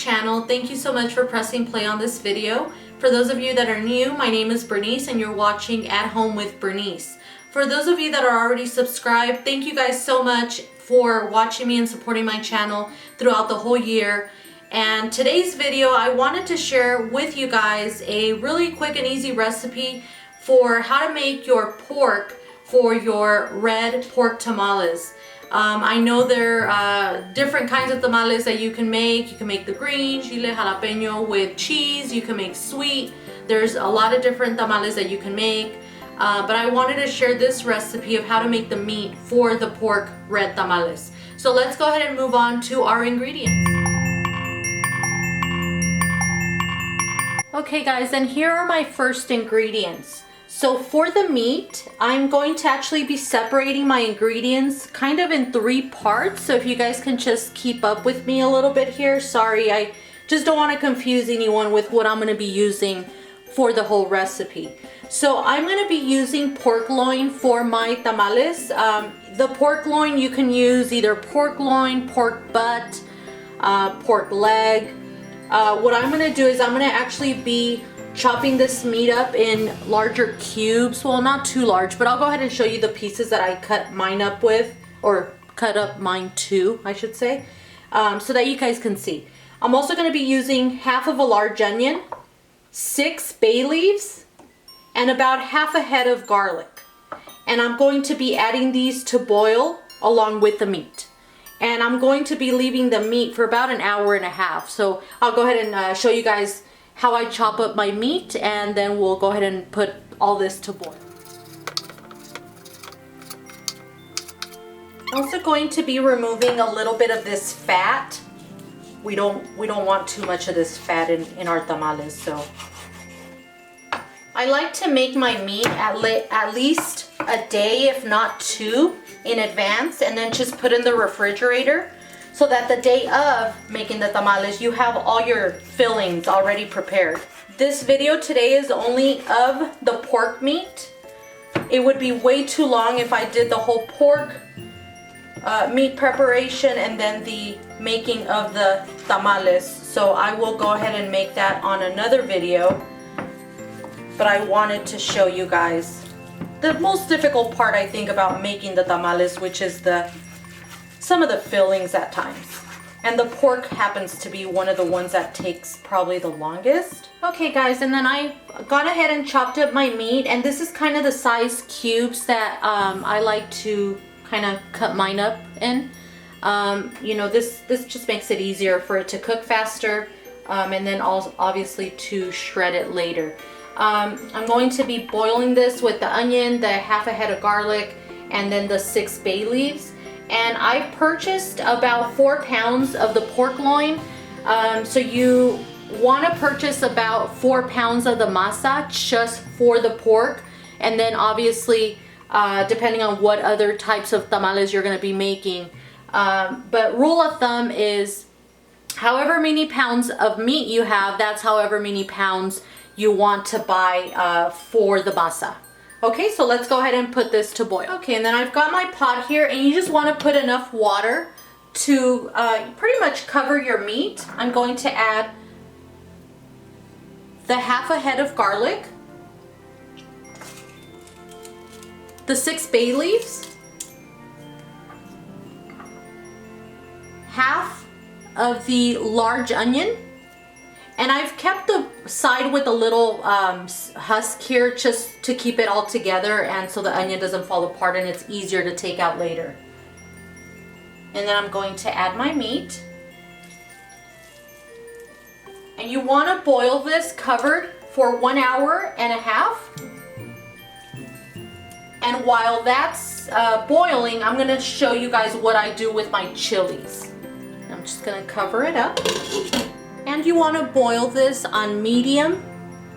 channel. Thank you so much for pressing play on this video. For those of you that are new, my name is Bernice and you're watching At Home with Bernice. For those of you that are already subscribed, thank you guys so much for watching me and supporting my channel throughout the whole year. And today's video, I wanted to share with you guys a really quick and easy recipe for how to make your pork for your red pork tamales. I know there are different kinds of tamales that you can make. You can make the green, chile jalapeño with cheese. You can make sweet. There's a lot of different tamales that you can make. But I wanted to share this recipe of how to make the meat for the pork red tamales. So let's go ahead and move on to our ingredients. Okay guys, and here are my first ingredients. So for the meat, I'm going to actually be separating my ingredients kind of in 3 parts. So if you guys can just keep up with me a little bit here. Sorry, I just don't want to confuse anyone with what I'm going to be using for the whole recipe. So I'm going to be using pork loin for my tamales. The pork loin, you can use either pork loin, pork butt, pork leg. What I'm going to do is I'm going to actually be chopping this meat up in larger cubes. Well, not too large, but I'll go ahead and show you the pieces that I cut mine up with, or cut up mine to, I should say, so that you guys can see. I'm also going to be using half of a large onion, 6 bay leaves, and about half a head of garlic. And I'm going to be adding these to boil along with the meat. And I'm going to be leaving the meat for about an hour and a half. So I'll go ahead and show you guys how I chop up my meat, and then we'll go ahead and put all this to boil. Also going to be removing a little bit of this fat. We don't want too much of this fat in our tamales, so I like to make my meat at least a day, if not 2, in advance, and then just put in the refrigerator, so that the day of making the tamales, you have all your fillings already prepared. This video today is only of the pork meat. It would be way too long if I did the whole pork meat preparation and then the making of the tamales. So I will go ahead and make that on another video. But I wanted to show you guys the most difficult part, I think, about making the tamales, which is some of the fillings at times. And the pork happens to be one of the ones that takes probably the longest. Okay guys, and then I got ahead and chopped up my meat, and this is kind of the size cubes that I like to kind of cut mine up in. You know, this just makes it easier for it to cook faster, and then also obviously to shred it later. I'm going to be boiling this with the onion, the half a head of garlic, and then the 6 bay leaves. And I purchased about 4 pounds of the pork loin. So you want to purchase about 4 pounds of the masa just for the pork. And then obviously, depending on what other types of tamales you're going to be making. But rule of thumb is however many pounds of meat you have, that's however many pounds you want to buy for the masa. Okay, so let's go ahead and put this to boil. Okay, and then I've got my pot here, and you just want to put enough water to pretty much cover your meat. I'm going to add the half a head of garlic, the 6 bay leaves, half of the large onion, and I've kept the side with a little husk here just to keep it all together, and so the onion doesn't fall apart and it's easier to take out later. And then I'm going to add my meat. And you want to boil this covered for 1 hour and a half. And while that's boiling, I'm going to show you guys what I do with my chilies. I'm just going to cover it up. And you want to boil this on medium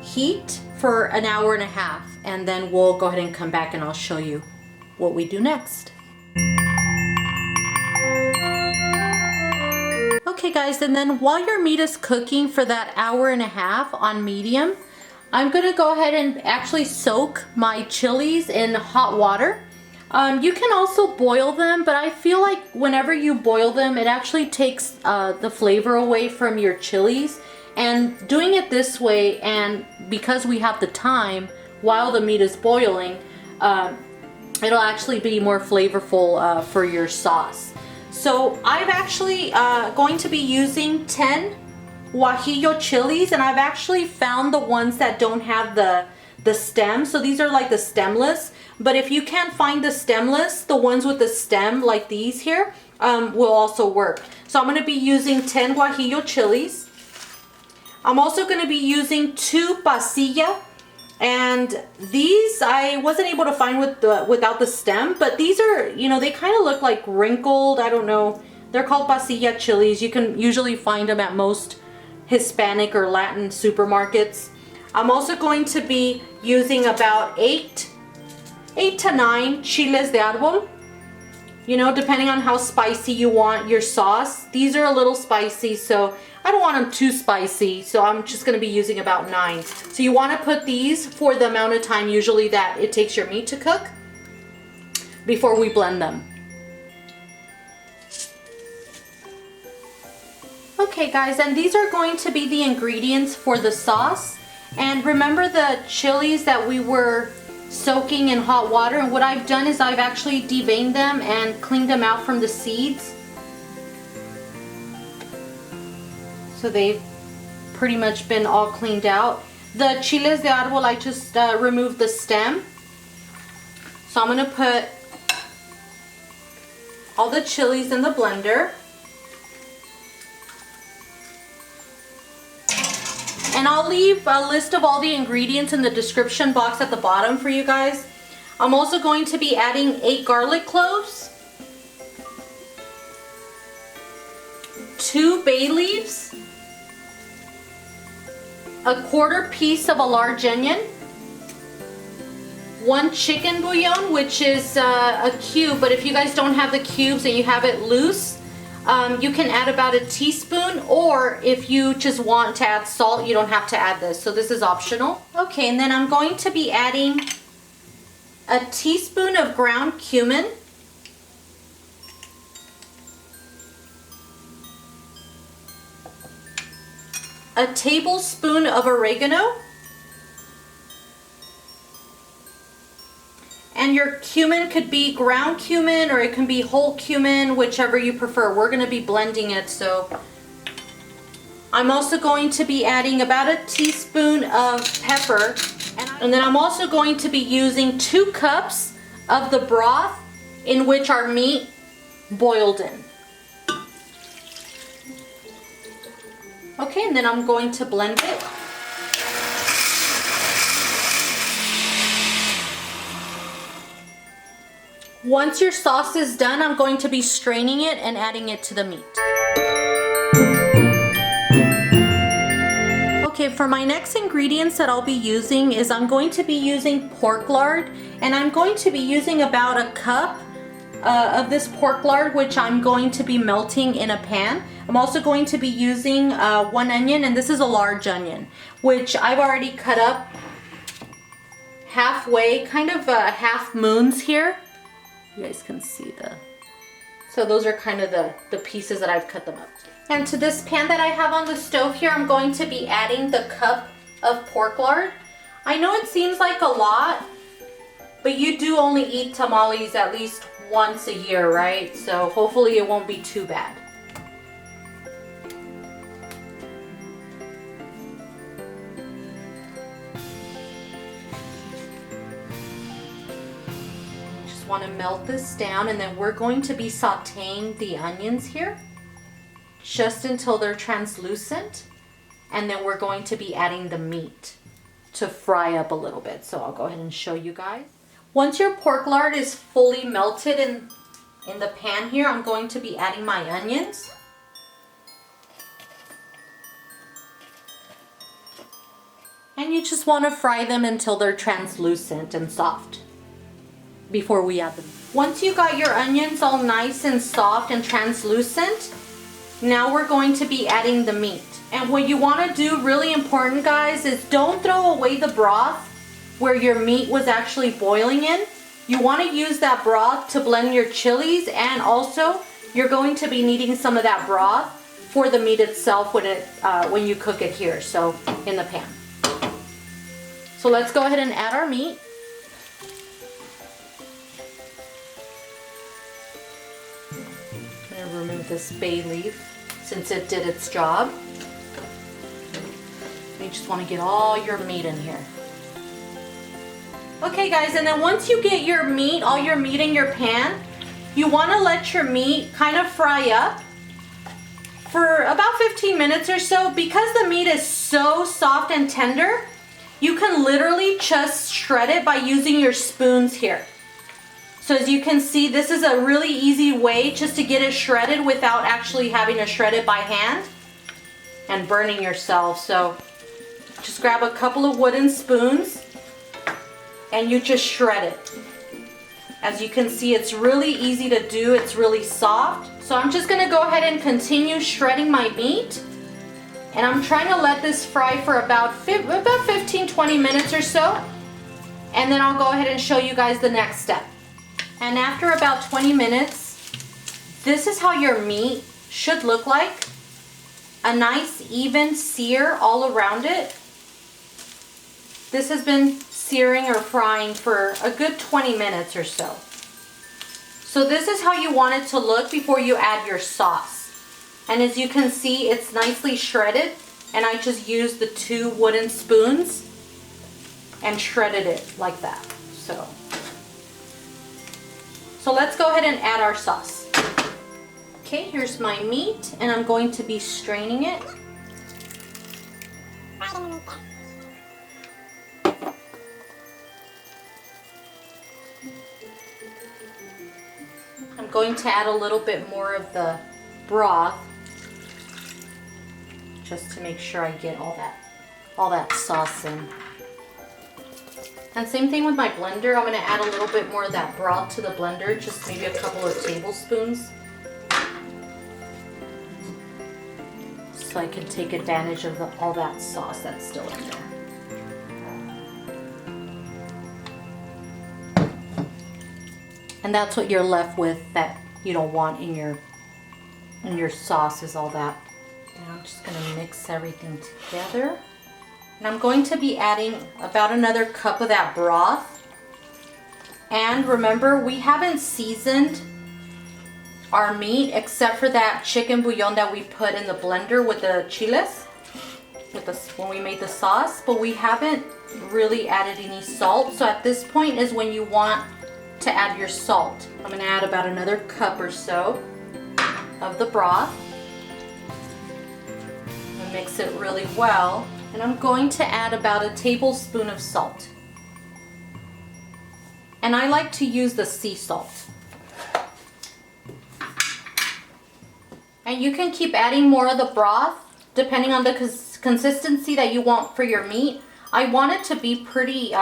heat for 1 hour and a half. And then we'll go ahead and come back and I'll show you what we do next. Okay guys, and then while your meat is cooking for that 1 hour and a half on medium, I'm going to go ahead and actually soak my chilies in hot water. You can also boil them, but I feel like whenever you boil them, it actually takes the flavor away from your chilies. And doing it this way, and because we have the time while the meat is boiling, it'll actually be more flavorful for your sauce. So I'm actually going to be using 10 guajillo chilies, and I've actually found the ones that don't have the stem. So these are like the stemless, but if you can't find the stemless, the ones with the stem like these here will also work. So I'm going to be using 10 guajillo chilies. I'm also going to be using 2 pasilla, and these I wasn't able to find without the stem, but these are, you know, they kind of look like wrinkled. I don't know. They're called pasilla chilies. You can usually find them at most Hispanic or Latin supermarkets. I'm also going to be using about 8 to 9 chiles de árbol. You know, depending on how spicy you want your sauce. These are a little spicy, so I don't want them too spicy, so I'm just going to be using about 9. So you want to put these for the amount of time usually that it takes your meat to cook before we blend them. Okay guys, and these are going to be the ingredients for the sauce. And remember the chilies that we were soaking in hot water, and what I've done is I've actually deveined them and cleaned them out from the seeds. So they've pretty much been all cleaned out. The chiles de árbol, I just removed the stem. So I'm going to put all the chilies in the blender. And I'll leave a list of all the ingredients in the description box at the bottom for you guys. I'm also going to be adding 8 garlic cloves, 2 bay leaves, a 1/4 piece of a large onion, 1 chicken bouillon, which is a cube, but if you guys don't have the cubes and you have it loose, you can add about a teaspoon, or if you just want to add salt, you don't have to add this. So this is optional. Okay, and then I'm going to be adding a teaspoon of ground cumin, a tablespoon of oregano, and your cumin could be ground cumin or it can be whole cumin, whichever you prefer. We're going to be blending it, so I'm also going to be adding about a teaspoon of pepper, and then I'm also going to be using 2 cups of the broth in which our meat boiled in. Okay, and then I'm going to blend it. Once your sauce is done, I'm going to be straining it and adding it to the meat. Okay, for my next ingredients that I'll be using is I'm going to be using pork lard, and I'm going to be using about a cup of this pork lard, which I'm going to be melting in a pan. I'm also going to be using 1 onion, and this is a large onion, which I've already cut up halfway, kind of half moons here. You guys can see so those are kind of the pieces that I've cut them up. And to this pan that I have on the stove here, I'm going to be adding the cup of pork lard. I know it seems like a lot, but you do only eat tamales at least once a year, right? So hopefully it won't be too bad. Want to melt this down, and then we're going to be sauteing the onions here just until they're translucent, and then we're going to be adding the meat to fry up a little bit. So I'll go ahead and show you guys. Once your pork lard is fully melted in the pan here, I'm going to be adding my onions. And you just want to fry them until they're translucent and soft before we add them. Once you got your onions all nice and soft and translucent, now we're going to be adding the meat. And what you want to do, really important guys, is don't throw away the broth where your meat was actually boiling in. You want to use that broth to blend your chilies, and also you're going to be needing some of that broth for the meat itself when you cook it here, so in the pan. So let's go ahead and add our meat. I'm going to remove this bay leaf since it did its job. You just want to get all your meat in here. Okay guys, and then once you get your meat, all your meat in your pan, you want to let your meat kind of fry up for about 15 minutes or so. Because the meat is so soft and tender, you can literally just shred it by using your spoons here. So as you can see, this is a really easy way just to get it shredded without actually having to shred it by hand and burning yourself. So just grab a couple of wooden spoons and you just shred it. As you can see, it's really easy to do. It's really soft. So I'm just gonna go ahead and continue shredding my meat. And I'm trying to let this fry for about 15-20 minutes or so. And then I'll go ahead and show you guys the next step. And after about 20 minutes, this is how your meat should look like. A nice even sear all around it. This has been searing or frying for a good 20 minutes or so. So this is how you want it to look before you add your sauce. And as you can see, it's nicely shredded, and I just used the 2 wooden spoons and shredded it like that. So let's go ahead and add our sauce. Okay, here's my meat, and I'm going to be straining it. I'm going to add a little bit more of the broth just to make sure I get all that sauce in. And same thing with my blender. I'm going to add a little bit more of that broth to the blender, just maybe a couple of tablespoons, so I can take advantage of all that sauce that's still in there. And that's what you're left with that you don't want in your sauce, is all that. And I'm just going to mix everything together. And I'm going to be adding about another cup of that broth. And remember, we haven't seasoned our meat except for that chicken bouillon that we put in the blender with the chiles, when we made the sauce, but we haven't really added any salt. So at this point is when you want to add your salt. I'm going to add about another cup or so of the broth and mix it really well. And I'm going to add about a tablespoon of salt. And I like to use the sea salt. And you can keep adding more of the broth depending on the consistency that you want for your meat. I want it to be pretty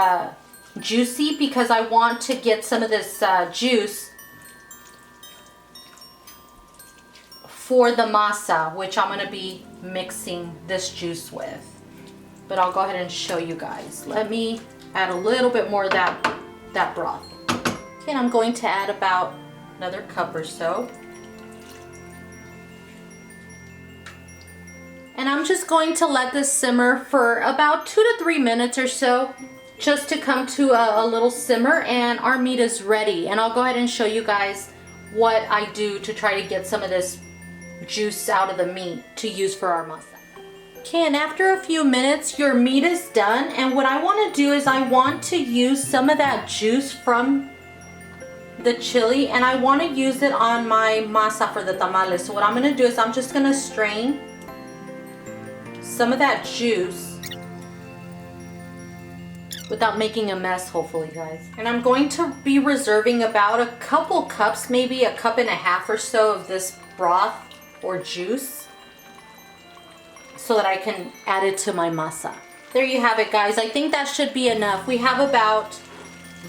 juicy because I want to get some of this juice for the masa, which I'm going to be mixing this juice with. But I'll go ahead and show you guys. Let me add a little bit more of that broth. Okay, and I'm going to add about another cup or so. And I'm just going to let this simmer for about 2 to 3 minutes or so, just to come to a little simmer, and our meat is ready. And I'll go ahead and show you guys what I do to try to get some of this juice out of the meat to use for our masa. Okay, and after a few minutes, your meat is done. And what I want to do is I want to use some of that juice from the chili, and I want to use it on my masa for the tamales. So what I'm going to do is I'm just going to strain some of that juice without making a mess, hopefully, guys. And I'm going to be reserving about a couple cups, maybe a cup and a half or so of this broth or juice, so that I can add it to my masa. There you have it, guys. I think that should be enough. We have about,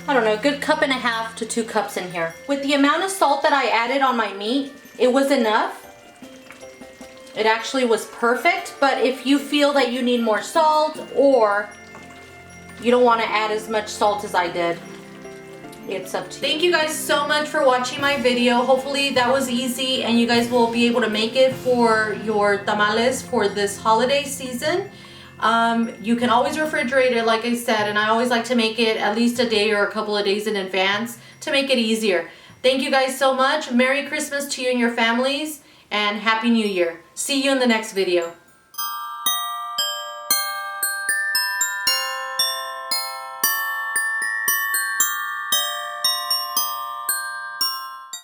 I don't know, a good cup and a half to 2 cups in here. With the amount of salt that I added on my meat, it was enough. It actually was perfect, but if you feel that you need more salt or you don't want to add as much salt as I did, It's up to you. Thank you guys so much for watching my video. Hopefully that was easy and you guys will be able to make it for your tamales for this holiday season. You can always refrigerate it, like I said, and I always like to make it at least a day or a couple of days in advance to make it easier. Thank you guys so much. Merry Christmas to you and your families, and Happy New Year. See you in the next video.